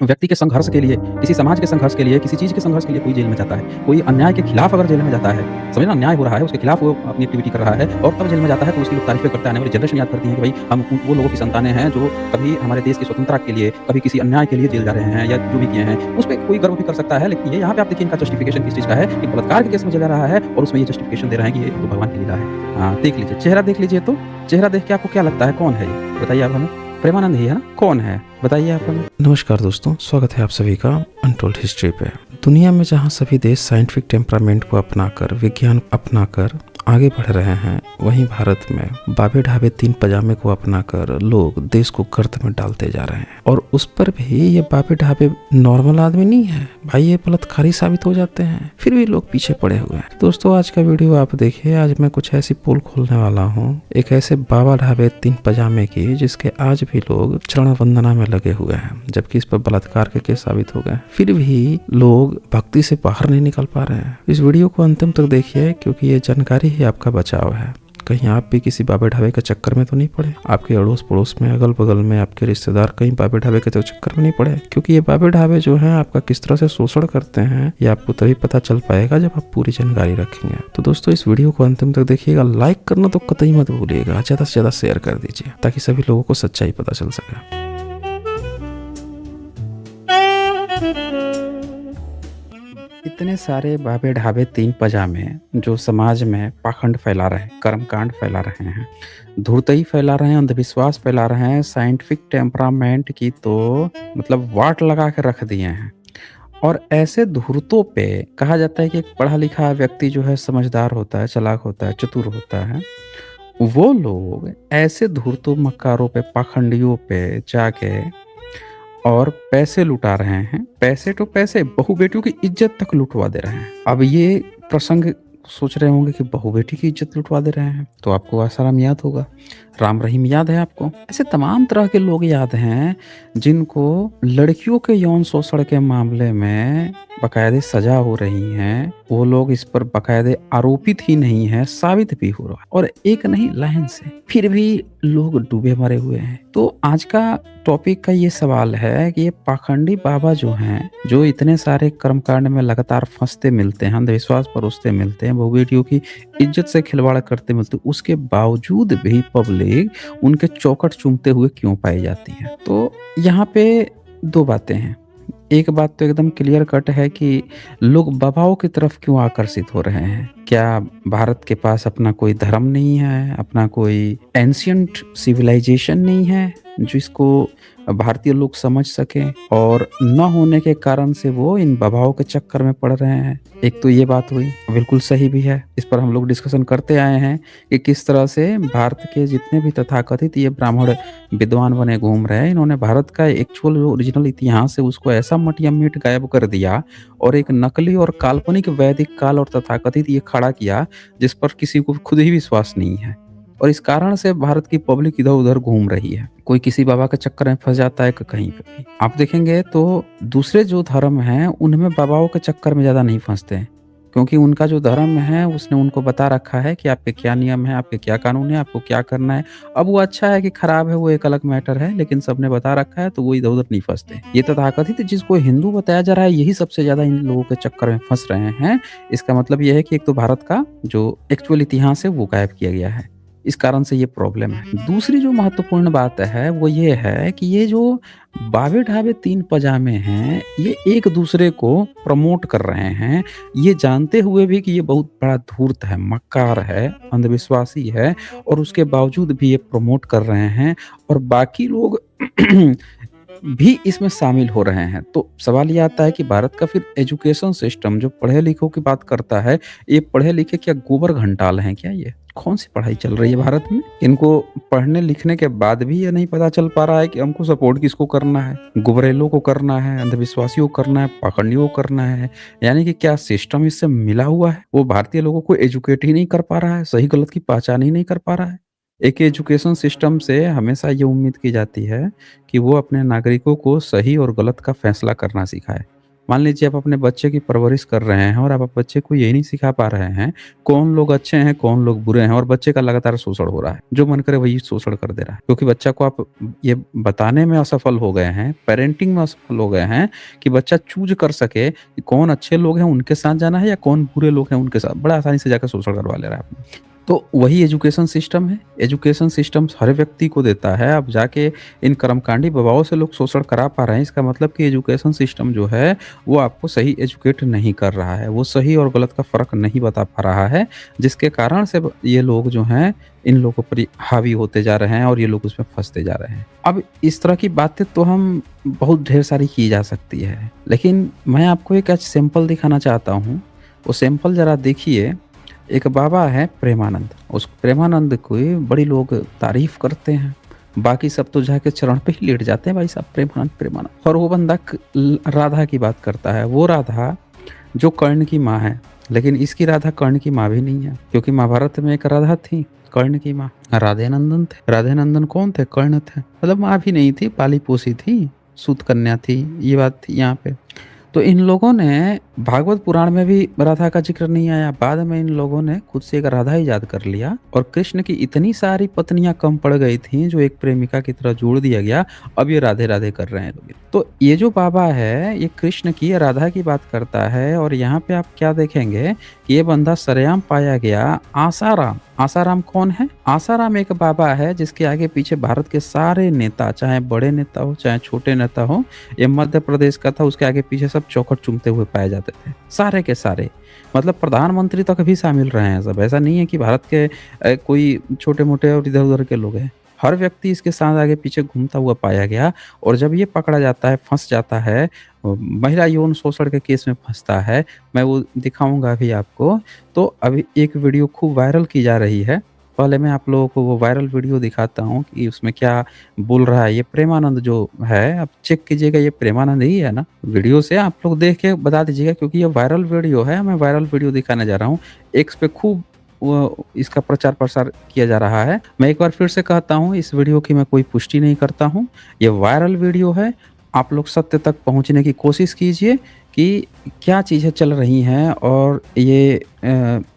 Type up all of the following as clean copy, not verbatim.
व्यक्ति के संघर्ष के लिए, किसी समाज के संघर्ष के लिए, किसी चीज़ के संघर्ष के लिए कोई जेल में जाता है। कोई अन्याय के खिलाफ अगर जेल में जाता है, समझे ना, अन्याय हो रहा है, उसके खिलाफ वो अपनी एक्टिविटी कर रहा है और तब जेल में जाता है तो उसकी लोग तारीफ़ें करते हैं। आने वाली जनरेशन याद करती है कि भाई हम वो लोगों की संतानें हैं जो कभी हमारे देश की स्वतंत्रता के लिए, कभी किसी अन्याय के लिए जेल जा रहे हैं या जो भी किए हैं। उस पे कोई गर्व भी कर सकता है, लेकिन ये यहाँ पे आप देखिए इनका जस्टिफिकेशन किस चीज़ का है कि बलात्कार के केस में जेल जा रहा है और उसमें ये जस्टिफिकेशन दे रहे हैं कि ये तो भगवान की लीला है। हाँ, देख लीजिए, चेहरा देख लीजिए तो, चेहरा देख के आपको क्या लगता है कौन है ये? बताइए आप हमें। प्रेमानंद ही है ना? कौन है? बताइए आप हमें। नमस्कार दोस्तों, स्वागत है आप सभी का अनटोल्ड हिस्ट्री पे। दुनिया में जहां सभी देश साइंटिफिक टेम्परामेंट को अपनाकर, विज्ञान अपनाकर आगे बढ़ रहे हैं, वहीं भारत में बाबे ढाबे तीन पजामे को अपनाकर लोग देश को गर्त में डालते जा रहे हैं। और उस पर भी ये बाबे ढाबे नॉर्मल आदमी नहीं है भाई, ये बलात्कारी साबित हो जाते हैं, फिर भी लोग पीछे पड़े हुए हैं। दोस्तों आज का वीडियो आप देखिए। आज मैं कुछ ऐसी पोल खोलने वाला हूँ, एक ऐसे बाबा ढाबे तीन पजामे की जिसके आज भी लोग चरण वंदना में लगे हुए हैं, जबकि इस पर बलात्कार के केस साबित हो गए, फिर भी लोग भक्ति से बाहर नहीं निकल पा रहे हैं। इस वीडियो को अंतिम तक देखिए, क्योंकि ये जानकारी ही आपका बचाव है। कहीं आप भी किसी बाबे ढाबे के चक्कर में तो नहीं पड़े, आपके अड़ोस पड़ोस में, अगल बगल में आपके रिश्तेदार कहीं बाबे ढाबे के चक्कर में नहीं पड़े, क्योंकि ये बाबे ढाबे जो हैं आपका किस तरह से शोषण करते हैं ये आपको तभी पता चल पाएगा जब आप पूरी जानकारी रखेंगे। तो दोस्तों इस वीडियो को अंतिम तक देखिएगा। लाइक करना तो कतई मत भूलिएगा, ज्यादा से ज्यादा शेयर कर दीजिए ताकि सभी लोगों को सच्चाई पता चल सके। इतने सारे बाबे ढाबे तीन पजामे जो समाज में पाखंड फैला रहे हैं, कर्मकांड फैला रहे हैं, धूर्तई फैला रहे हैं, अंधविश्वास फैला रहे हैं, साइंटिफिक टेम्परामेंट की तो मतलब वाट लगा के रख दिए हैं। और ऐसे धूर्तों पे कहा जाता है कि एक पढ़ा लिखा व्यक्ति जो है समझदार होता है, चालाक होता है, चतुर होता है। वो लोग ऐसे धूर्तों मक्कारों पे, पाखंडियों पे जाके और पैसे लुटा रहे हैं। पैसे तो पैसे, बहू बेटियों की इज्जत तक लुटवा दे रहे हैं। अब ये प्रसंग सोच रहे होंगे कि बहू बेटी की इज्जत लुटवा दे रहे हैं, तो आपको आसाराम याद होगा, राम रहीम याद है आपको। ऐसे तमाम तरह के लोग याद हैं जिनको लड़कियों के यौन शोषण के मामले में बाकायदे सजा हो रही है। वो लोग इस पर बाकायदे आरोपित ही नहीं है, साबित भी हो रहा है, और एक नहीं लाइन से, फिर भी लोग डूबे मरे हुए हैं। तो आज का टॉपिक का ये सवाल है कि ये पाखंडी बाबा जो हैं, जो इतने सारे कर्मकांड में लगातार फंसते मिलते हैं, अंधविश्वास परोसते मिलते हैं, बहु बेटियों की इज्जत से खिलवाड़ करते मिलते, उसके बावजूद भी पब्लिक उनके चौखट चूमते हुए क्यों पाई जाती है। तो यहाँ पे दो बातें हैं। एक बात तो एकदम क्लियर कट है कि लोग बाबाओं की तरफ क्यों आकर्षित हो रहे हैं। क्या भारत के पास अपना कोई धर्म नहीं है, अपना कोई एंशियंट सिविलाइजेशन नहीं है जिसको भारतीय लोग समझ सकें, और न होने के कारण से वो इन बाबाओं के चक्कर में पड़ रहे हैं। एक तो ये बात हुई, बिल्कुल सही भी है। इस पर हम लोग डिस्कशन करते आए हैं कि किस तरह से भारत के जितने भी तथाकथित ये ब्राह्मण विद्वान बने घूम रहे हैं, इन्होंने भारत का एक्चुअल जो ओरिजिनल इतिहास है उसको ऐसा मटिया मीट गायब कर दिया और एक नकली और काल्पनिक वैदिक काल और तथाकथित ये खड़ा किया जिस पर किसी को खुद ही विश्वास नहीं है। और इस कारण से भारत की पब्लिक इधर उधर घूम रही है। कोई किसी बाबा के चक्कर में फंस जाता है कहीं पे भी। आप देखेंगे तो दूसरे जो धर्म हैं उनमें बाबाओं के चक्कर में ज्यादा नहीं फंसते हैं, क्योंकि उनका जो धर्म है उसने उनको बता रखा है कि आपके क्या नियम है, आपके क्या कानून है, आपको क्या करना है। अब वो अच्छा है कि खराब है वो एक अलग मैटर है, लेकिन सबने बता रखा है तो वो इधर उधर नहीं फंसते। ये तथाकथित जिसको हिंदू बताया जा रहा है यही सबसे ज्यादा इन लोगों के चक्कर में फंस रहे हैं। इसका मतलब ये है कि एक तो भारत का जो एक्चुअल इतिहास है वो गायब किया गया है, इस कारण से ये प्रॉब्लम है। दूसरी जो महत्वपूर्ण बात है वो ये है कि ये जो बाबे ढाबे तीन पजामे हैं ये एक दूसरे को प्रमोट कर रहे हैं, ये जानते हुए भी कि ये बहुत बड़ा धूर्त है, मक्कार है, अंधविश्वासी है, और उसके बावजूद भी ये प्रमोट कर रहे हैं और बाकी लोग भी इसमें शामिल हो रहे हैं। तो सवाल ये आता है कि भारत का फिर एजुकेशन सिस्टम जो पढ़े लिखों की बात करता है, ये पढ़े लिखे क्या गोबर घंटाल हैं क्या? ये कौन सी पढ़ाई चल रही है भारत में? इनको पढ़ने लिखने के बाद भी ये नहीं पता चल पा रहा है कि हमको सपोर्ट किसको करना है, गुबरेलों को करना है, अंधविश्वासियों को करना है, पाखंडियों को करना है। यानी कि क्या सिस्टम इससे मिला हुआ है? वो भारतीय लोगों को एजुकेट ही नहीं कर पा रहा है, सही गलत की पहचान ही नहीं कर पा रहा है। एक एजुकेशन सिस्टम से हमेशा ये उम्मीद की जाती है कि वो अपने नागरिकों को सही और गलत का फैसला करना सिखाए, मान लीजिए आप अपने बच्चे की परवरिश कर रहे हैं और आप बच्चे को यही नहीं सिखा पा रहे हैं, कौन लोग अच्छे हैं, कौन लोग बुरे हैं और बच्चे का लगातार शोषण हो रहा है। जो मन करे वही शोषण कर दे रहा है। क्योंकि बच्चा को आप ये बताने में असफल हो गए हैं, पेरेंटिंग में असफल हो गए हैं कि बच्चा चूज़ कर सके कि कौन अच्छे लोग हैं उनके साथ जाना है या कौन बुरे लोग हैं उनके साथ। बड़ा आसानी से जाकर शोषण करवा ले रहा है आपने। तो वही एजुकेशन सिस्टम है। एजुकेशन सिस्टम हर व्यक्ति को देता है। अब जाके इन कर्मकांडी बाबाओं से लोग शोषण करा पा रहे हैं, इसका मतलब कि एजुकेशन सिस्टम जो है वो आपको सही एजुकेट नहीं कर रहा है। वो सही और गलत का फ़र्क नहीं बता पा रहा है, जिसके कारण से ये लोग जो हैं इन लोगों पर हावी होते जा रहे हैं और ये लोग उसमें फँसते जा रहे हैं। अब इस तरह की बातें तो हम बहुत ढेर सारी की जा सकती है, लेकिन मैं आपको एक आज सैंपल दिखाना चाहता हूँ। वो सैंपल ज़रा देखिए। एक बाबा है प्रेमानंद, उस प्रेमानंद की बड़ी लोग तारीफ़ करते हैं। बाकी सब तो जाके चरण पे ही लेट जाते हैं, भाई साहब प्रेमानंद प्रेमानंद। और वो बंदा राधा की बात करता है। वो राधा जो कर्ण की माँ है, लेकिन इसकी राधा कर्ण की माँ भी नहीं है, क्योंकि महाभारत में एक राधा थी कर्ण की माँ, राधे नंदन थे। राधे नंदन कौन थे? कर्ण थे। मतलब माँ भी नहीं थी, पाली पोसी थी, सूत कन्या थी, ये बात थी यहाँ पे। तो इन लोगों ने भागवत पुराण में भी राधा का जिक्र नहीं आया। बाद में इन लोगों ने खुद से एक राधा ईजाद कर लिया और कृष्ण की इतनी सारी पत्नियां कम पड़ गई थी जो एक प्रेमिका की तरह जोड़ दिया गया। अब ये राधे राधे कर रहे हैं लोग। तो ये जो बाबा है ये कृष्ण की राधा की बात करता है और यहाँ पे आप क्या देखेंगे कि ये बंदा सरेआम पाया गया आसाराम। आसाराम कौन है? आसाराम एक बाबा है जिसके आगे पीछे भारत के सारे नेता, चाहे बड़े नेता हो चाहे छोटे नेता हो, ये मध्य प्रदेश का था, उसके आगे पीछे सब चौखट चूमते हुए पाए जाते थे, सारे के सारे। मतलब प्रधानमंत्री तक भी शामिल रहे हैं सब। ऐसा नहीं है कि भारत के कोई छोटे मोटे और इधर उधर के लोग हैं। हर व्यक्ति इसके साथ आगे पीछे घूमता हुआ पाया गया। और जब ये पकड़ा जाता है, फंस जाता है, महिला यौन शोषण के केस में फंसता है, मैं वो दिखाऊंगा अभी आपको। तो अभी एक वीडियो खूब वायरल की जा रही है। पहले मैं आप लोगों को वो वायरल वीडियो दिखाता हूँ कि उसमें क्या बोल रहा है। ये प्रेमानंद जो है, आप चेक कीजिएगा, ये प्रेमानंद ही है ना? वीडियो से आप लोग देख के बता दीजिएगा, क्योंकि ये वायरल वीडियो है। मैं वायरल वीडियो दिखाने जा रहा हूँ। एक्स पे खूब वो इसका प्रचार प्रसार किया जा रहा है। मैं एक बार फिर से कहता हूँ, इस वीडियो की मैं कोई पुष्टि नहीं करता हूँ। ये वायरल वीडियो है। आप लोग सत्य तक पहुँचने की कोशिश कीजिए कि क्या चीज़ें चल रही हैं। और ये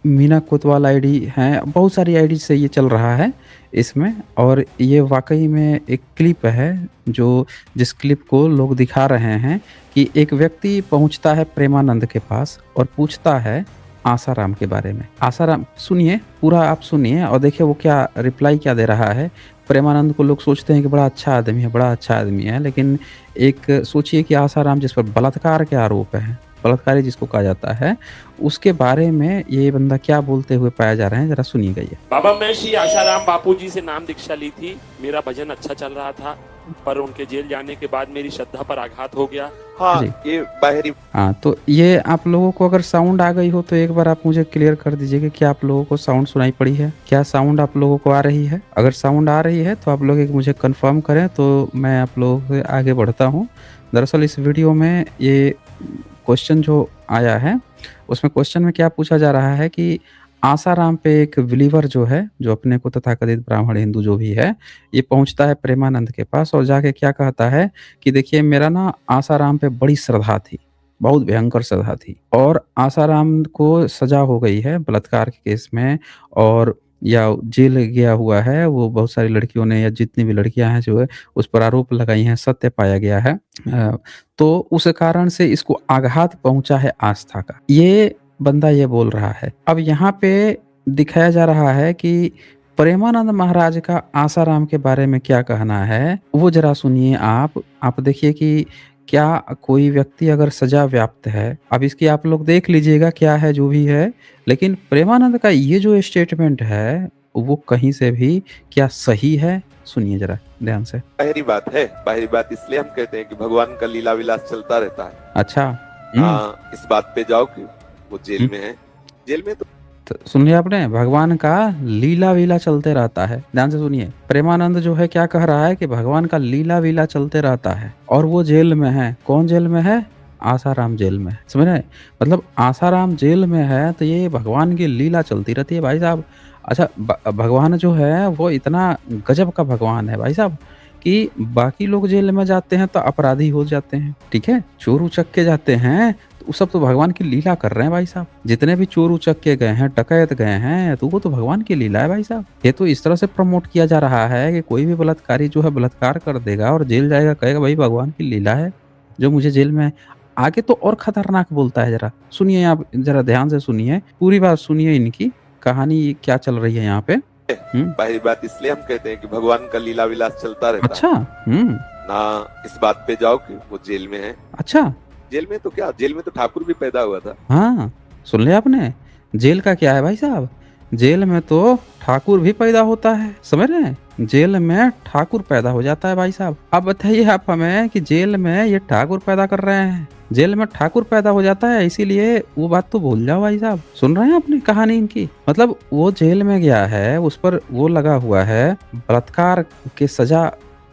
मीना कोतवाल आईडी हैं, बहुत सारी आईडी से ये चल रहा है इसमें। और ये वाकई में एक क्लिप है जो जिस क्लिप को लोग दिखा रहे हैं कि एक व्यक्ति पहुंचता है प्रेमानंद के पास और पूछता है आसाराम के बारे में। आसाराम सुनिए, पूरा आप सुनिए और देखिए वो क्या रिप्लाई क्या दे रहा है। प्रेमानंद को लोग सोचते हैं कि बड़ा अच्छा आदमी है, बड़ा अच्छा आदमी है, लेकिन एक सोचिए कि आसाराम जिस पर बलात्कार के आरोप है, बलात्कारी जिसको कहा जाता है, उसके बारे में ये बंदा क्या बोलते हुए पाया जा रहे हैं, जरा सुनिएगा ये। बाबा, मैं श्री आशाराम बापू जी से नाम दीक्षा ली थी। मेरा भजन अच्छा चल रहा था, पर उनके जेल जाने के बाद मेरी श्रद्धा पर आघात हो गया। हाँ, ये बाहरी। हाँ, तो ये आप लोगों को अगर साउंड आ गई हो तो एक बार आप मुझे क्लियर कर दीजिए कि क्या आप लोगों को साउंड सुनाई पड़ी है? क्या साउंड आप लोगों को आ रही है? अगर साउंड आ रही है तो आप लोग एक मुझे कंफर्म करें, तो मैं आप लोगों से आगे बढ़ता हूँ। दरअसल इस वीडियो में ये क्वेश्चन जो आया है, उसमें क्वेश्चन में क्या पूछा जा रहा है कि आसाराम पे एक बिलीवर जो है, जो अपने को तथाकथित ब्राह्मण हिंदू जो भी है, ये पहुंचता है प्रेमानंद के पास और जाके क्या कहता है कि देखिए मेरा ना आसाराम पे बड़ी श्रद्धा थी, बहुत भयंकर श्रद्धा थी, और आसाराम को सजा हो गई है बलात्कार के केस में और या जेल गया हुआ है। वो बहुत सारी लड़कियों ने या जितनी भी लड़कियां हैं जो है उस पर आरोप लगाई हैं, सत्य पाया गया है। तो उस कारण से इसको आघात पहुंचा है आस्था का, ये बंदा ये बोल रहा है। अब यहाँ पे दिखाया जा रहा है कि प्रेमानंद महाराज का आसाराम के बारे में क्या कहना है, वो जरा सुनिए आप देखिए कि क्या कोई व्यक्ति अगर सजा व्याप्त है, अब इसकी आप लोग देख लीजिएगा क्या है जो भी है, लेकिन प्रेमानंद का ये जो स्टेटमेंट है वो कहीं से भी क्या सही है, सुनिए जरा ध्यान से। बाहरी बात है। बाहरी बात इसलिए हम कहते हैं कि भगवान का लीला विलास चलता रहता है। अच्छा, हाँ, इस बात पे जाओ कि वो जेल में है। जेल में तो सुन लिया आपने, भगवान का लीला वीला चलते रहता है। ध्यान से सुनिए, प्रेमानंद जो है क्या कह रहा है कि भगवान का लीला वीला चलते रहता है और वो जेल में है। कौन जेल में है? आसाराम जेल में। समझ रहे? मतलब आसाराम जेल में है तो ये भगवान की लीला चलती रहती है भाई साहब। अच्छा, भगवान जो है वो इतना गजब का भगवान है भाई साहब कि बाकी लोग जेल में जाते हैं तो अपराधी हो जाते हैं, ठीक है? चोर उचक के जाते हैं तो वो सब तो भगवान की लीला कर रहे हैं भाई साहब। जितने भी चोर उचक के गए हैं, डकैत गए हैं, तो वो तो भगवान की लीला है भाई साहब। ये तो इस तरह से प्रमोट किया जा रहा है कि कोई भी बलात्कारी जो है बलात्कार कर देगा और जेल जाएगा, कहेगा भाई भगवान की लीला है जो मुझे जेल में। आगे तो और खतरनाक बोलता है, जरा सुनिए, आप जरा ध्यान से सुनिए, पूरी बात सुनिए, इनकी कहानी क्या चल रही है यहाँ पे। पहली बात इसलिए हम कहते हैं कि भगवान का लीला विलास चलता रहता अच्छा। है ना। इस बात पे जाओ कि वो जेल में है। अच्छा। जेल में तो क्या, जेल में तो ठाकुर भी पैदा हुआ था। हाँ, सुन लिया आपने? जेल का क्या है भाई साहब? जेल में तो ठाकुर भी पैदा होता है, समझ रहे हैं? जेल में ठाकुर पैदा हो जाता है भाई साहब। अब बताइए आप हमें कि जेल में ये ठाकुर पैदा कर रहे हैं, जेल में ठाकुर पैदा हो जाता है, इसीलिए वो बात तो भूल जाओ भाई साहब। सुन रहे हैं आपने कहानी इनकी? मतलब वो जेल में गया है, उस पर वो लगा हुआ है, बलात्कार की सजा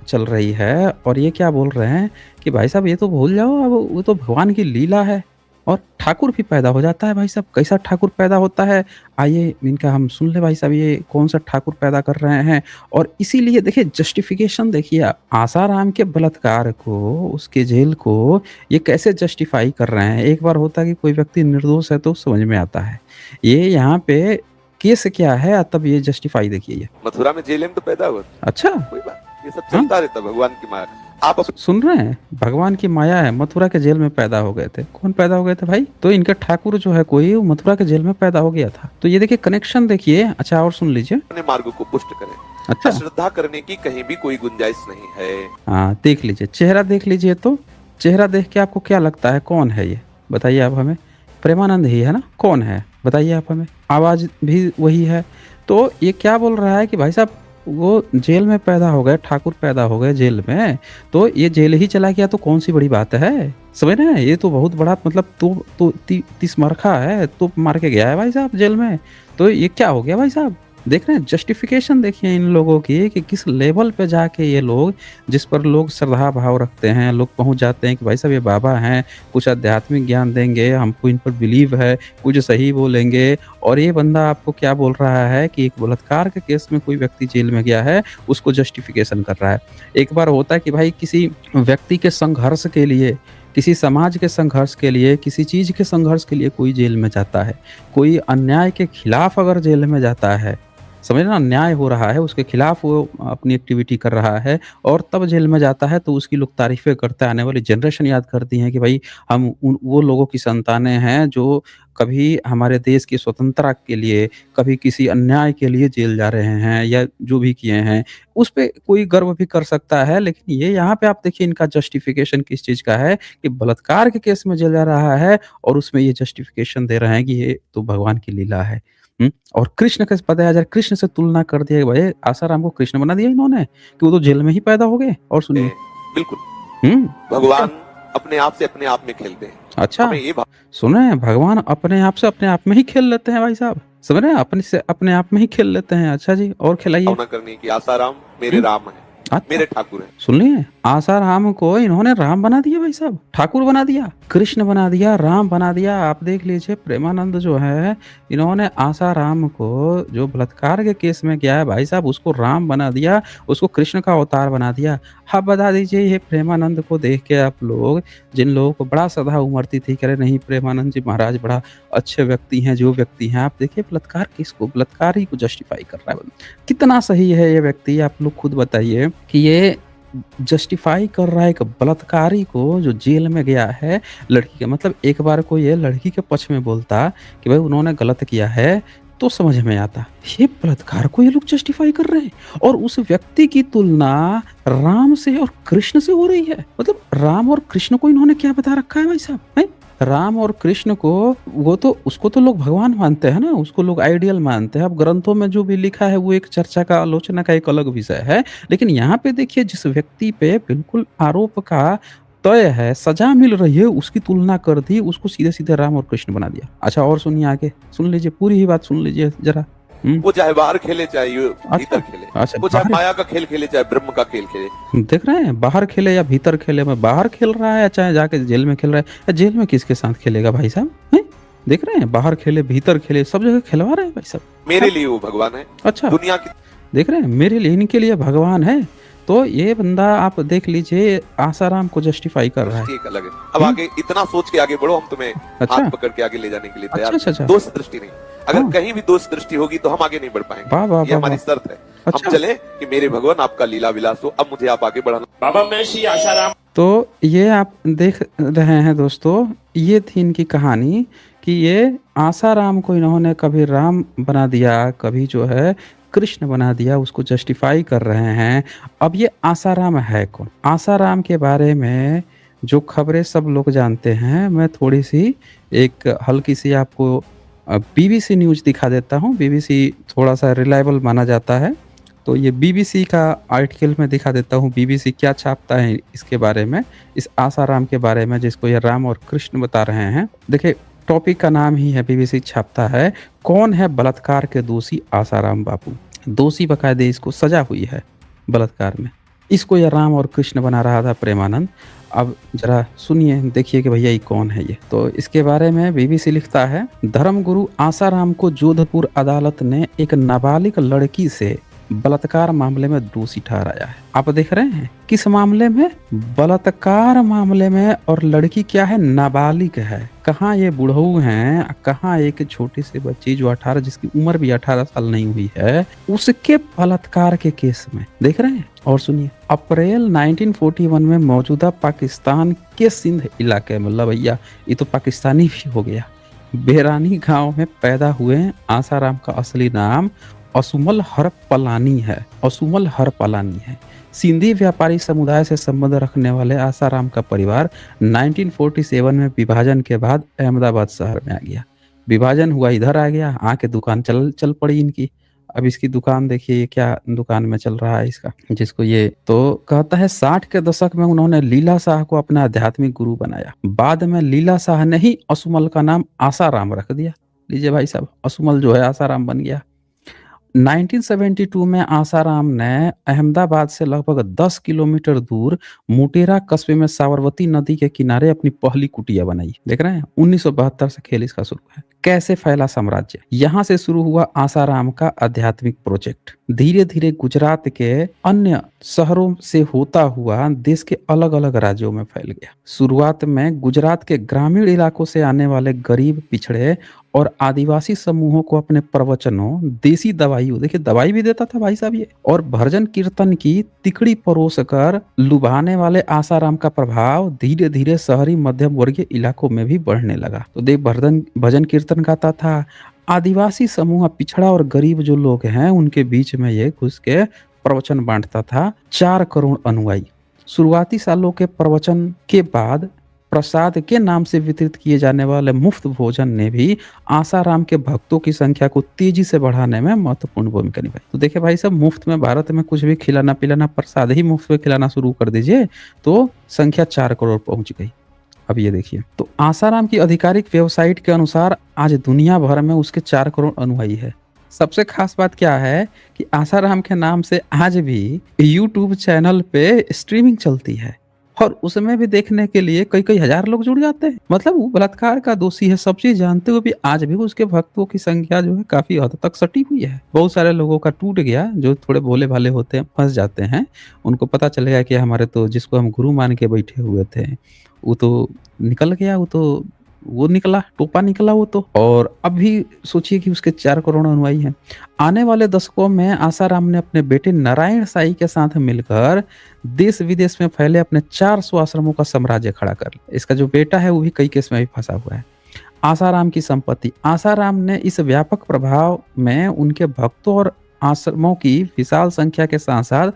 चल रही है, और ये क्या बोल रहे हैं कि भाई साहब ये तो भूल जाओ, अब वो तो भगवान की लीला है। और ठाकुर भी पैदा हो जाता है भाई साहब। कैसा ठाकुर पैदा होता है, आइए इनका हम सुन ले भाई साहब, ये कौन सा ठाकुर पैदा कर रहे हैं। और इसीलिए देखिए जस्टिफिकेशन देखिए आप, आसाराम के बलात्कार को, उसके जेल को ये कैसे जस्टिफाई कर रहे हैं। एक बार होता है कि कोई व्यक्ति निर्दोष है तो समझ में आता है, ये यहाँ पे केस क्या है, तब ये जस्टिफाई देखिए ये। मथुरा में जेल में तो पैदा हुआ था। अच्छा, कोई बात, ये सब चलता रहता भगवान की माया। आप सुन रहे हैं, भगवान की माया है। मथुरा के जेल में पैदा हो गए थे, कौन पैदा हो गए थे भाई? तो इनका ठाकुर जो है कोई, वो मथुरा के जेल में पैदा हो गया था। तो ये देखिए कनेक्शन देखिए। अच्छा, और सुन लीजिए। अपने मार्ग को पुष्ट करें। अच्छा, श्रद्धा करने की कहीं भी कोई गुंजाइश नहीं है। हाँ देख लीजिए, चेहरा देख लीजिए, तो चेहरा देख के आपको क्या लगता है, कौन है ये? बताइए आप हमें। प्रेमानंद ही है ना? कौन है बताइए आप हमें। आवाज भी वही है। तो ये क्या बोल रहा है कि भाई साहब वो जेल में पैदा हो गए, ठाकुर पैदा हो गए जेल में, तो ये जेल ही चला गया तो कौन सी बड़ी बात है, समझ रहे हैं? ये तो बहुत बड़ा मतलब तो तिस्मरखा है, तो मार के गया है भाई साहब जेल में। तो ये क्या हो गया भाई साहब? देख रहे हैं जस्टिफिकेशन, देखिए इन लोगों की कि किस लेवल पे जाके ये लोग, जिस पर लोग श्रद्धा भाव रखते हैं, लोग पहुंच जाते हैं कि भाई साहब ये बाबा हैं, कुछ आध्यात्मिक ज्ञान देंगे, हमको इन पर बिलीव है, कुछ सही बोलेंगे। और ये बंदा आपको क्या बोल रहा है कि एक बलात्कार के केस में कोई व्यक्ति जेल में गया है, उसको जस्टिफिकेशन कर रहा है। एक बार होता है कि भाई किसी व्यक्ति के संघर्ष के लिए, किसी समाज के संघर्ष के लिए, किसी चीज़ के संघर्ष के लिए कोई जेल में जाता है, कोई अन्याय के खिलाफ अगर जेल में जाता है, समझ रहे ना, अन्याय हो रहा है उसके खिलाफ वो अपनी एक्टिविटी कर रहा है और तब जेल में जाता है, तो उसकी लोग तारीफें करते हैं, आने वाली जनरेशन याद करती है कि भाई हम वो लोगों की संतानें हैं जो कभी हमारे देश की स्वतंत्रता के लिए, कभी किसी अन्याय के लिए जेल जा रहे हैं या जो भी किए हैं, उस पे कोई गर्व भी कर सकता है। लेकिन ये यहाँ पे आप देखिए इनका जस्टिफिकेशन किस चीज़ का है कि बलात्कार के केस में जेल जा रहा है और उसमें ये जस्टिफिकेशन दे रहे हैं कि ये तो भगवान की लीला है। और कृष्ण का बताया जाए, कृष्ण से तुलना कर दिया कि भाई आसाराम को कृष्ण बना दिया इन्होंने कि वो तो जेल में ही पैदा हो गए। और सुनिए, बिल्कुल भगवान अपने आप से अपने आप में खेलते हैं। अच्छा, सुने, भगवान अपने आप से अपने आप में ही खेल लेते हैं भाई साहब, समझ रहे हैं? अपने से अपने आप में ही खेल लेते हैं। अच्छा जी, और खिलाइए। करने की आसाराम मेरे राम है, मेरे ठाकुर है। सुनिए, आसाराम को इन्होंने राम बना दिया भाई साहब, ठाकुर बना दिया, कृष्ण बना दिया, राम बना दिया। आप देख लीजिए प्रेमानंद जो है, इन्होंने आसाराम को जो बलात्कार के केस में गया है भाई साहब, उसको राम बना दिया, उसको कृष्ण का अवतार बना दिया। आप बता दीजिए, ये प्रेमानंद को देख के आप लोग, जिन लोगों को बड़ा श्रद्धा उमड़ती थी, कह रहे नहीं प्रेमानंद जी महाराज बड़ा अच्छे व्यक्ति हैं, जो व्यक्ति हैं, आप देखिए बलात्कार किसको, बलात्कार ही को जस्टिफाई कर रहा है। कितना सही है ये व्यक्ति, आप लोग खुद बताइए कि ये जस्टिफाई कर रहा है एक बलात्कारी को जो जेल में गया है लड़की के। मतलब एक बार को ये लड़की के पक्ष में बोलता कि भाई उन्होंने गलत किया है तो समझ में आता, ये बलात्कार को ये लोग जस्टिफाई कर रहे हैं। और उस व्यक्ति की तुलना राम से और कृष्ण से हो रही है। मतलब राम और कृष्ण को इन्होंने क्या बता रखा है भाई साहब, है? राम और कृष्ण को, वो तो उसको तो लोग भगवान मानते हैं ना, उसको लोग आइडियल मानते हैं। अब ग्रंथों में जो भी लिखा है वो एक चर्चा का, आलोचना का एक अलग विषय है। लेकिन यहाँ पे देखिए, जिस व्यक्ति पे बिल्कुल आरोप का तय है, सजा मिल रही है, उसकी तुलना कर दी, उसको सीधे सीधे राम और कृष्ण बना दिया। अच्छा, और सुनिए आगे, सुन लीजिए, पूरी ही बात सुन लीजिए जरा। वो चाहे बाहर खेले चाहे भीतर खेले, अच्छा, वो चाहे माया का खेल खेले चाहे ब्रह्म का खेल खेले। देख रहे हैं, बाहर खेले या भीतर खेले, में बाहर खेल रहा है चाहे जाके जेल में खेल रहा है, या जेल में किसके साथ खेलेगा भाई साहब, हैं? देख रहे हैं, बाहर खेले भीतर खेले, सब जगह खिलवा रहे हैं भाई साहब। मेरे लिए वो भगवान है। अच्छा, दुनिया की, देख रहे हैं, मेरे लिए, इनके लिए भगवान है। तो ये बंदा आप देख लीजिए आसाराम को जस्टिफाई कर रहा है। दृष्टि एक अलग है। अब आगे इतना सोच के आगे बढ़ो, हम तुम्हें अच्छा। हाथ पकड़ के आगे ले जाने के लिए तैयार अच्छा, हैं। अच्छा। दोष दृष्टि नहीं, अगर हाँ। कहीं भी दोष दृष्टि होगी तो हम आगे नहीं बढ़ वाह, वाह, पाएंगे, ये वाह, हमारी वाह। शर्त है। अच्छा। हम चले कि मेरे भगवान आपका लीला विलास हो, अब मुझे आप आगे बढ़ाना। बाबा मैं श्री आशाराम तो ये आप देख रहे हैं दोस्तों, ये थी इनकी कहानी कि ये आसाराम को इन्होंने कभी राम बना दिया, कभी जो है कृष्ण बना दिया, उसको जस्टिफाई कर रहे हैं। अब ये आसाराम है कौन? आसाराम के बारे में जो खबरें सब लोग जानते हैं, मैं थोड़ी सी एक हल्की सी आपको बीबीसी न्यूज़ दिखा देता हूँ। बीबीसी थोड़ा सा रिलायबल माना जाता है, तो ये बीबीसी का आर्टिकल मैं दिखा देता हूँ, बीबीसी क्या छापता है इसके बारे में, इस आसाराम के बारे में जिसको ये राम और कृष्ण बता रहे हैं। देखिए टॉपिक का नाम ही है, बीबीसी छापता है, कौन है बलात्कार के दोषी आसाराम बापू। दोषी बकायदे इसको सजा हुई है बलात्कार में। इसको ये राम और कृष्ण बना रहा था प्रेमानंद। अब जरा सुनिए, देखिए कि भैया ये कौन है ये। तो इसके बारे में बीबीसी लिखता है, धर्मगुरु आसाराम को जोधपुर अदालत ने एक नाबालिग लड़की से बलात्कार मामले में दोषी ठहराया है। आप देख रहे हैं किस मामले में? बलात्कार मामले में, और लड़की क्या है? नाबालिग है। कहाँ ये बुढ़ऊ हैं, कहाँ एक छोटी सी बच्ची जो 18, जिसकी उम्र भी 18 साल नहीं हुई है, उसके बलात्कार के केस में। देख रहे हैं? और सुनिए, अप्रैल 1941 में मौजूदा पाकिस्तान के सिंध इलाके में, मतलब भैया ये तो पाकिस्तानी भी हो गया, बेरानी गांव में पैदा हुए आसाराम का असली नाम असुमल हर पलानी है। असुमल हर पलानी है। सिंधी व्यापारी समुदाय से संबंध रखने वाले आसाराम का परिवार 1947 में विभाजन के बाद अहमदाबाद शहर में आ गया। विभाजन हुआ, इधर आ गया, आके दुकान चल पड़ी इनकी। अब इसकी दुकान देखिए, ये क्या दुकान में चल रहा है इसका, जिसको ये तो कहता है 60 के दशक में उन्होंने लीला शाह को अपना आध्यात्मिक गुरु बनाया। बाद में लीला शाह ने ही असुमल का नाम आसाराम रख दिया। लीजिए भाई साहब, असुमल जो है आसाराम बन गया। 1972 में आसाराम ने अहमदाबाद से लगभग 10 किलोमीटर दूर मोटेरा कस्बे में साबरमती नदी के किनारे अपनी पहली कुटिया बनाई। देख रहे हैं, 1972 से खेल इसका शुरू है। कैसे फैला साम्राज्य, यहाँ से शुरू हुआ आसाराम का आध्यात्मिक प्रोजेक्ट। धीरे धीरे गुजरात के अन्य शहरों से होता हुआ देश के अलग अलग राज्यों में फैल गया। शुरुआत में गुजरात के ग्रामीण इलाकों से आने वाले गरीब, पिछड़े और आदिवासी समूहों को अपने प्रवचनों, देसी दवाइयों, देखिए दवाई भी देता था भाई साहब ये, और भजन कीर्तन की तिकड़ी परोस कर लुभाने वाले आसाराम का प्रभाव धीरे धीरे शहरी मध्यम वर्गीय इलाकों में भी बढ़ने लगा। तो देख, भजन कीर्तन गाता था, आदिवासी समूह, पिछड़ा और गरीब जो लोग हैं उनके बीच में ये घुस के प्रवचन बांटता था। 4 करोड़ अनुयायी। शुरुआती सालों के प्रवचन के बाद प्रसाद के नाम से वितरित किए जाने वाले मुफ्त भोजन ने भी आसाराम के भक्तों की संख्या को तेजी से बढ़ाने में महत्वपूर्ण भूमिका निभाई। तो देखिए भाई साहब, मुफ्त में भारत में कुछ भी खिलाना पिलाना, प्रसाद ही मुफ्त में खिलाना शुरू कर दीजिए तो संख्या 4 करोड़ पहुंच गई। अब ये देखिए, तो आसाराम की आधिकारिक वेबसाइट के अनुसार आज दुनिया भर में उसके 4 करोड़ अनुयायी है। सबसे खास बात क्या है कि आसाराम के नाम से आज भी यूट्यूब चैनल पे स्ट्रीमिंग चलती है, और उसमें भी देखने के लिए कई कई हजार लोग जुड़ जाते हैं। मतलब वो बलात्कार का दोषी है, सब चीज जानते हुए भी आज भी उसके भक्तों की संख्या जो है काफी हद तक सटी हुई है। बहुत सारे लोगों का टूट गया, जो थोड़े भोले भाले होते हैं, फंस जाते हैं, उनको पता चलेगा कि हमारे तो जिसको हम गुरु मान के बैठे हुए थे वो तो निकल गया, वो निकला, टोपा निकला वो तो। और अब भी सोचिए कि उसके 4 करोड़ अनुयायी हैं। आने वाले दशकों में आसाराम ने अपने बेटे नारायण साई के साथ मिलकर देश विदेश में फैले अपने 400 आश्रमों का साम्राज्य खड़ा कर लिया। इसका जो बेटा है वो भी कई केस में भी फंसा हुआ है। आसाराम की संपत्ति, आसाराम ने इस व्यापक प्रभाव में उनके भक्तों और आश्रमों की विशाल संख्या के साथ साथ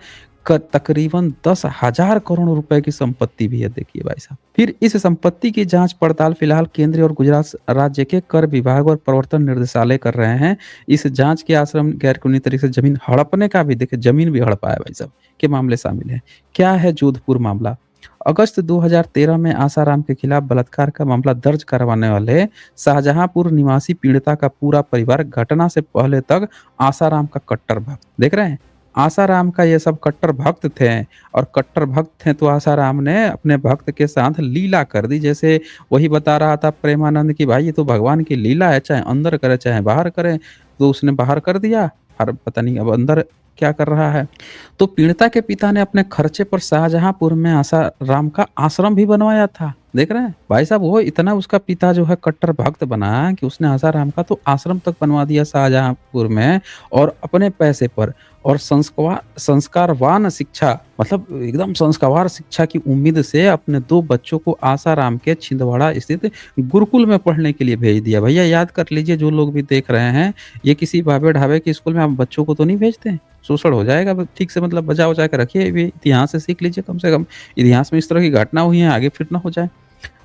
तकरीबन 10,000 करोड़ रुपए की संपत्ति भी है। देखिए भाई साहब, फिर इस संपत्ति की जांच पड़ताल फिलहाल केंद्रीय और गुजरात राज्य के कर विभाग और प्रवर्तन निर्देशालय कर रहे हैं। इस जांच के आश्रम गैर कानूनी तरीके से जमीन हड़पने का भी, देखिए जमीन भी हड़पा है भाई साहब, के मामले शामिल है। क्या है जोधपुर मामला? अगस्त 2013 में आसाराम के खिलाफ बलात्कार का मामला दर्ज करवाने वाले शाहजहांपुर निवासी पीड़िता का पूरा परिवार घटना से पहले तक आसाराम का कट्टर भक्त, देख रहे हैं, आसाराम का ये सब कट्टर भक्त थे। और कट्टर भक्त थे तो आसाराम ने अपने भक्त के साथ लीला कर दी। जैसे वही बता रहा था प्रेमानंद की भाई ये तो भगवान की लीला है, चाहे अंदर करे चाहे बाहर करे, तो उसने बाहर कर दिया। और पता नहीं अब अंदर क्या कर रहा है। तो पीड़िता के पिता ने अपने खर्चे पर शाहजहांपुर में आसाराम का आश्रम भी बनवाया था। देख रहे हैं भाई साहब, वो इतना उसका पिता जो है कट्टर भक्त बना कि उसने आसाराम का तो आश्रम तक बनवा दिया शाहजहांपुर में, और अपने पैसे पर। और संस्कारवान शिक्षा, मतलब एकदम संस्कार शिक्षा की उम्मीद से अपने 2 बच्चों को आसाराम के छिंदवाड़ा स्थित गुरुकुल में पढ़ने के लिए भेज दिया। भैया याद कर लीजिए, जो लोग भी देख रहे हैं, ये किसी भावे ढाबे के स्कूल में आप बच्चों को तो नहीं भेजते हैं, शोषण हो जाएगा। ठीक से मतलब बचा उचा के रखिए, ये इतिहास से सीख लीजिए, कम से कम इतिहास में इस तरह की घटना हुई है, आगे फिर ना हो जाए।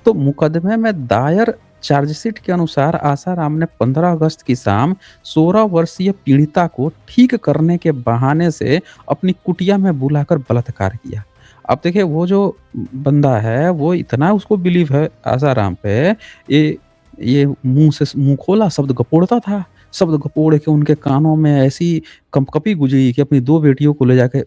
तो मुकदमे में दायर चार्जशीट के अनुसार आसाराम ने 15 अगस्त की शाम 16 वर्षीय पीड़िता को ठीक करने के बहाने से अपनी कुटिया में बुलाकर बलात्कार किया। अब देखिए, वो जो बंदा है वो इतना उसको बिलीव है आसाराम पे, ये मुंह से मुंह खोला शब्द गपोड़ता था। शब्द गपोड़ के उनके कानों में ऐसी कंपकपी गुजरी कि अपनी 2 बेटियों को ले जाके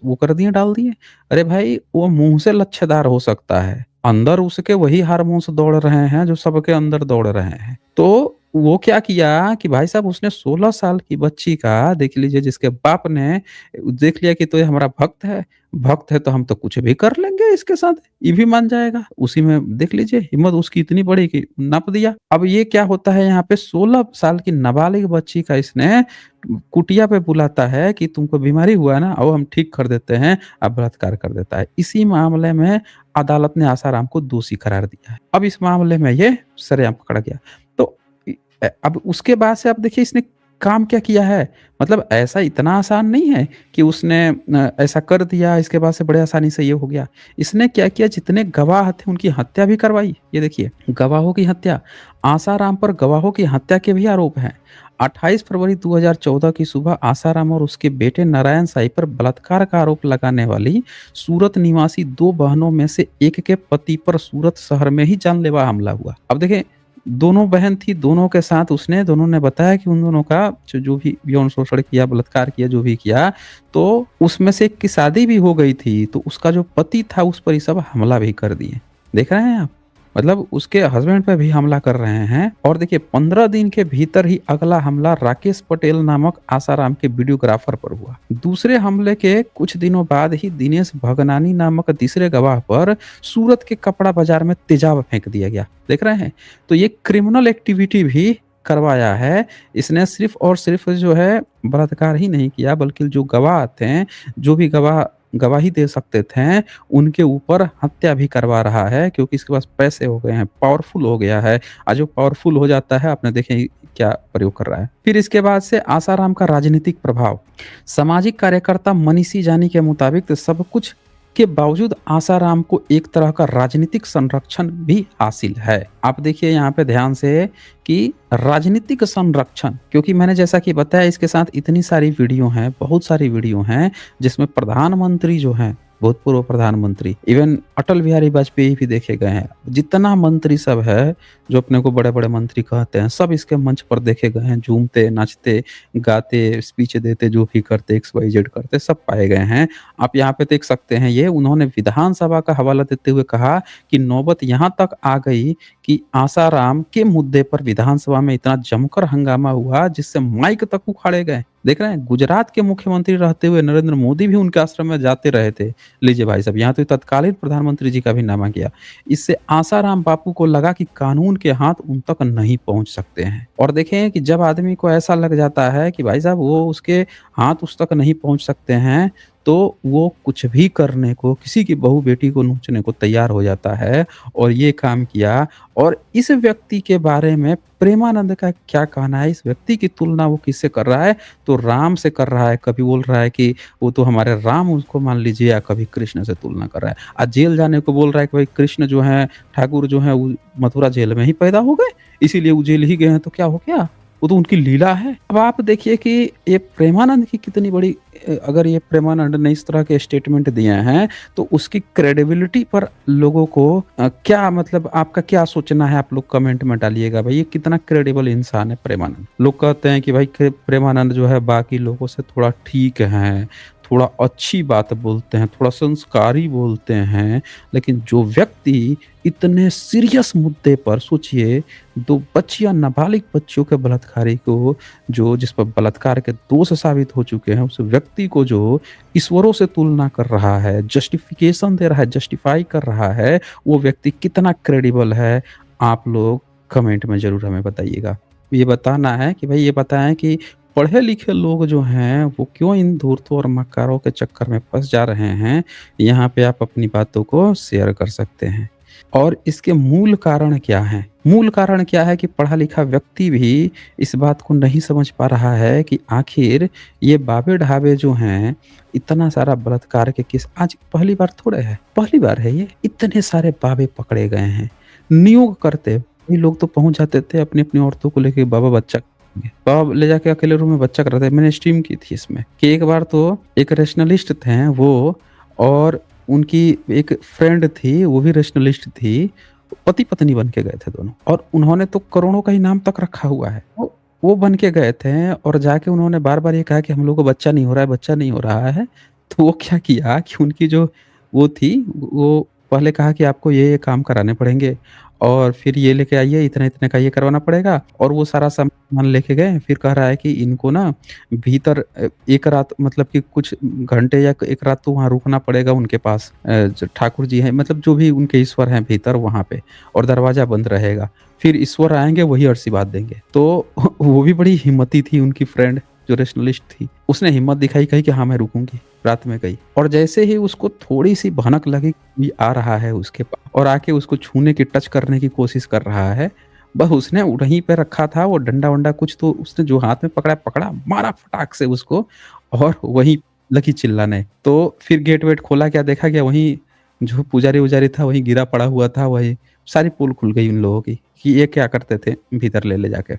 वो कर दिए, डाल दिए। अरे भाई, वो मुंह से लच्छेदार हो सकता है, अंदर उसके वही हार्मोन्स दौड़ रहे हैं जो सबके अंदर दौड़ रहे हैं। तो वो क्या किया कि भाई साहब, उसने 16 साल की बच्ची का, देख लीजिए, जिसके बाप ने देख लिया कि तो ये हमारा भक्त है तो हम तो कुछ भी कर लेंगे इसके साथ, ये भी मान जाएगा। उसी में देख लीजिए हिम्मत उसकी इतनी बड़ी कि नप दिया। अब ये क्या होता है यहाँ पे, 16 साल की नाबालिग बच्ची का इसने कुटिया पे बुलाता है कि तुमको बीमारी हुआ है ना, आओ हम ठीक कर देते हैं, अब बलात्कार कर देता है। इसी मामले में अदालत ने आसाराम को दोषी करार दिया है। अब इस मामले में ये सरेआम पकड़ा गया। तो अब उसके बाद से आप देखिए इसने काम क्या किया है। मतलब ऐसा इतना आसान नहीं है कि उसने ऐसा कर दिया, इसके बाद से बड़े आसानी से ये हो गया। इसने क्या किया, जितने गवाह थे उनकी हत्या भी करवाई। ये देखिए, गवाहों की हत्या, आसाराम पर गवाहों की हत्या के भी आरोप हैं। 28 फरवरी 2014 की सुबह आसाराम और उसके बेटे नारायण साई पर बलात्कार का आरोप लगाने वाली सूरत निवासी 2 बहनों में से एक के पति पर सूरत शहर में ही जानलेवा हमला हुआ। अब देखें, दोनों बहन थी, दोनों के साथ दोनों ने बताया कि उन दोनों का जो भी यौन शोषण किया, बलात्कार किया, जो भी किया, तो उसमें से एक की शादी भी हो गई थी। तो उसका जो पति था उस पर ये सब हमला भी कर दिए। देख रहे हैं आप, मतलब उसके हस्बैंड पे भी हमला कर रहे हैं। और देखिए, 15 दिन के भीतर ही अगला हमला राकेश पटेल नामक आसाराम के वीडियोग्राफर पर हुआ। दूसरे हमले के कुछ दिनों बाद ही दिनेश भगनानी नामक तीसरे गवाह पर सूरत के कपड़ा बाजार में तेजाब फेंक दिया गया। देख रहे हैं, तो ये क्रिमिनल एक्टिविटी भी करवाया है इसने। सिर्फ और सिर्फ जो है बलात्कार ही नहीं किया, बल्कि जो गवाह थे, जो भी गवाही दे सकते थे, उनके ऊपर हत्या भी करवा रहा है, क्योंकि इसके पास पैसे हो गए हैं, पावरफुल हो गया है। आज जो पावरफुल हो जाता है, आपने देखे क्या प्रयोग कर रहा है। फिर इसके बाद से आसाराम का राजनीतिक प्रभाव। सामाजिक कार्यकर्ता मनीषी जानी के मुताबिक तो सब कुछ के बावजूद आसाराम को एक तरह का राजनीतिक संरक्षण भी हासिल है। आप देखिए यहाँ पे ध्यान से कि राजनीतिक संरक्षण, क्योंकि मैंने जैसा कि बताया इसके साथ इतनी सारी वीडियो हैं, बहुत सारी वीडियो हैं, जिसमें प्रधानमंत्री जो हैं, भूतपूर्व प्रधानमंत्री, इवन अटल बिहारी वाजपेयी भी देखे गए हैं। जितना मंत्री सब है जो अपने को बड़े बड़े मंत्री कहते हैं, सब इसके मंच पर देखे गए हैं। झूमते, नाचते, गाते, स्पीच देते, जो भी करते, XYZ करते, सब पाए गए हैं। आप यहाँ पे देख सकते हैं, ये उन्होंने विधानसभा का हवाला देते हुए कहा कि नौबत यहाँ तक आ गई कि आसाराम के मुद्दे पर विधानसभा में इतना जमकर हंगामा हुआ जिससे माइक तक उखाड़े गए। देख रहे हैं, गुजरात के मुख्यमंत्री रहते हुए नरेंद्र मोदी भी उनके आश्रम में जाते रहे थे। लीजिए भाई साहब, यहाँ तो तत्कालीन प्रधानमंत्री जी का भी नामा किया। इससे आसाराम बापू को लगा कि कानून के हाथ उन तक नहीं पहुंच सकते हैं। और देखें कि जब आदमी को ऐसा लग जाता है कि भाई साहब वो उसके हाथ उस तक नहीं पहुंच सकते हैं, तो वो कुछ भी करने को, किसी की बहू बेटी को नोचने को तैयार हो जाता है। और ये काम किया। और इस व्यक्ति के बारे में प्रेमानंद का क्या कहना है, इस व्यक्ति की तुलना वो किससे कर रहा है, तो राम से कर रहा है। कभी बोल रहा है कि वो तो हमारे राम, उसको मान लीजिए, या कभी कृष्ण से तुलना कर रहा है। आज जेल जाने को बोल रहा है कि भाई कृष्ण जो है, ठाकुर जो है, वो मथुरा जेल में ही पैदा हो गए, इसीलिए वो जेल ही गए हैं। तो क्या हो गया, वो तो उनकी लीला है। अब आप देखिए कि ये प्रेमानंद की कितनी बड़ी, अगर ये प्रेमानंद ने इस तरह के स्टेटमेंट दिए हैं तो उसकी क्रेडिबिलिटी पर लोगों को क्या, मतलब आपका क्या सोचना है, आप लोग कमेंट में डालिएगा। भाई ये कितना क्रेडिबल इंसान है प्रेमानंद। लोग कहते हैं कि भाई प्रेमानंद जो है बाकी लोगों से थोड़ा ठीक है, थोड़ा अच्छी बात बोलते हैं, थोड़ा संस्कारी बोलते हैं, लेकिन जो व्यक्ति इतने सीरियस मुद्दे पर सोचिए 2 बच्चियाँ नाबालिग बच्चियों के बलात्कारी को जो जिस पर बलात्कार के दोष साबित हो चुके हैं, उस व्यक्ति को जो ईश्वरों से तुलना कर रहा है, जस्टिफिकेशन दे रहा है, जस्टिफाई कर रहा है, वो व्यक्ति कितना क्रेडिबल है, आप लोग कमेंट में ज़रूर हमें बताइएगा। ये बताना है कि भाई ये बताएँ कि पढ़े लिखे लोग जो हैं वो क्यों इन धूर्तों और मक्कारों के चक्कर में फँस जा रहे हैं, यहाँ पे आप अपनी बातों को शेयर कर सकते हैं। और इसके मूल कारण क्या हैं? मूल कारण क्या है कि पढ़ा लिखा व्यक्ति भी इस बात को नहीं समझ पा रहा है कि आखिर ये बाबे-ढाबे जो हैं, इतना सारा बलात्कार के केस आज पहली बार थोड़े है, पहली बार है ये। इतने सारे बाबे पकड़े गए हैं, नियोग करते कई लोग तो पहुँच जाते थे अपनी-अपनी औरतों को लेके बाबा बच्चा करेंगे। बाबा ले जाके अकेले रूम में बच्चा कराते। मैंने स्ट्रीम की थी इसमें कि एक बार तो एक रैशनलिस्ट थे वो और उनकी एक फ्रेंड थी, वो भी रैशनलिस्ट थी। पति-पत्नी बन के गए थे दोनों और उन्होंने तो करोड़ों का इनाम तक रखा हुआ है। वो बन के गए थे और जाके उन्होंने बार-बार ये कहा कि हम लोग को बच्चा नहीं हो रहा है, बच्चा नहीं हो रहा है। तो वो क्या किया कि उनकी जो वो थी, वो पहले कहा कि आपको ये काम कराने पड़ेंगे और फिर ये लेके आइए, इतने-इतने का ये करवाना पड़ेगा और वो सारा सामान लेके गए। फिर कह रहा है कि इनको ना भीतर एक रात मतलब कि कुछ घंटे या एक रात तो वहाँ रुकना पड़ेगा उनके पास। जो ठाकुर जी हैं मतलब जो भी उनके ईश्वर हैं भीतर वहाँ पे और दरवाज़ा बंद रहेगा। फिर ईश्वर आएँगे वही आशीर्वाद देंगे। तो वो भी बड़ी हिम्मती थी उनकी फ्रेंड जो रैशनलिस्ट थी। उसने हिम्मत दिखाई, कही कि हाँ, मैं रुकूँगी। रात में गई और जैसे ही उसको थोड़ी-सी भनक लगी कि आ रहा है उसके पास और आके उसको छूने की, टच करने की कोशिश कर रहा है, बस उसने वहीं पे रखा था वो डंडा-वंडा कुछ तो उसने जो हाथ में पकड़ा, मारा फटाक से उसको और वहीं लगी चिल्लाने। तो फिर गेट-वेट खोला, क्या देखा गया वहीं जो पुजारी-वुजारी था वहीं गिरा पड़ा हुआ था, वहीं सारी पोल खुल गई उन लोगों की कि ये क्या करते थे भीतर ले जाके।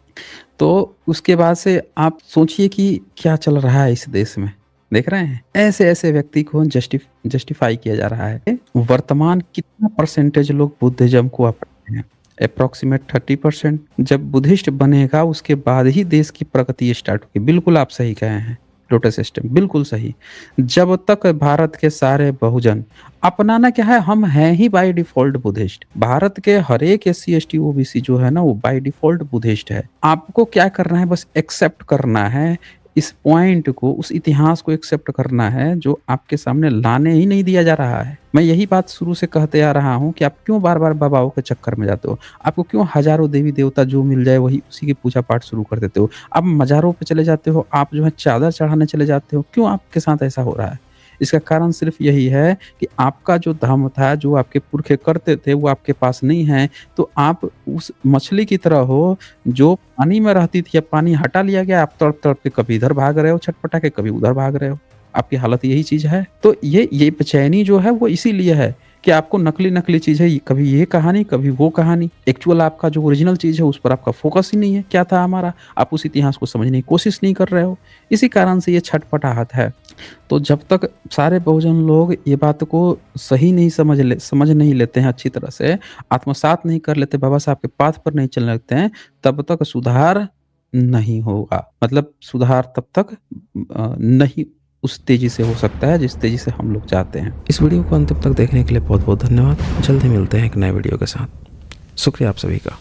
तो उसके बाद से आप सोचिए कि क्या चल रहा है इस देश में, देख रहे हैं? ऐसे-ऐसे व्यक्ति को जस्टिफाई किया जा रहा है। वर्तमान कितना परसेंटेज लोग बुद्धिज़्म को अपनाते हैं? एप्रोक्सीमेट 30%। जब बुद्धिस्ट बनेगा उसके बाद ही देश की प्रगति स्टार्ट होगी। बिल्कुल आप सही कहे हैं। लोटस सिस्टम बिल्कुल सही। जब तक भारत के सारे बहुजन अपनाना क्या है, हम हैं ही बाय डिफ़ॉल्ट बुद्धिस्ट। भारत के हर एक एससी, एसटी, ओबीसी जो है ना वो बाय डिफ़ॉल्ट बुद्धिस्ट है। आपको क्या करना है, बस एक्सेप्ट करना है इस पॉइंट को, उस इतिहास को एक्सेप्ट करना है जो आपके सामने लाने ही नहीं दिया जा रहा है। मैं यही बात शुरू से कहते आ रहा हूँ कि आप क्यों बार-बार बाबाओं के चक्कर में जाते हो? आपको क्यों हज़ारों देवी-देवता जो मिल जाए वही उसी की पूजा-पाठ शुरू कर देते हो? आप मज़ारों पे चले जाते हो, आप जो है चादर चढ़ाने चले जाते हो, क्यों आपके साथ ऐसा हो रहा है? इसका कारण सिर्फ़ यही है कि आपका जो धर्म था, जो आपके पुरखे करते थे, वो आपके पास नहीं है, तो आप उस मछली की तरह हो जो पानी में रहती थी, अब पानी हटा लिया गया, आप तड़प-तड़प के कभी इधर भाग रहे हो छटपटा के, कभी उधर भाग रहे हो। आपकी हालत यही चीज़ है। तो ये बेचैनी जो है वो इसीलिए है कि आपको नकली-नकली चीज़ें, कभी ये कहानी, कभी वो कहानी। एक्चुअल आपका जो ओरिजिनल चीज़ है उस पर आपका फ़ोकस ही नहीं है, क्या था हमारा? आप उस इतिहास को समझने की कोशिश नहीं कर रहे हो। इसी कारण से ये छटपटाहट है। तो जब तक सारे बहुजन लोग ये बात को सही नहीं समझ नहीं लेते हैं अच्छी तरह से, आत्मसात नहीं कर लेते, बाबा साहब के पाथ पर नहीं चलने लगते हैं, तब तक सुधार नहीं होगा। मतलब सुधार तब तक नहीं उस तेज़ी से हो सकता है जिस तेज़ी से हम लोग चाहते हैं। इस वीडियो को अंत तक देखने के लिए बहुत-बहुत धन्यवाद। जल्दी मिलते हैं एक नए वीडियो के साथ। शुक्रिया आप सभी का।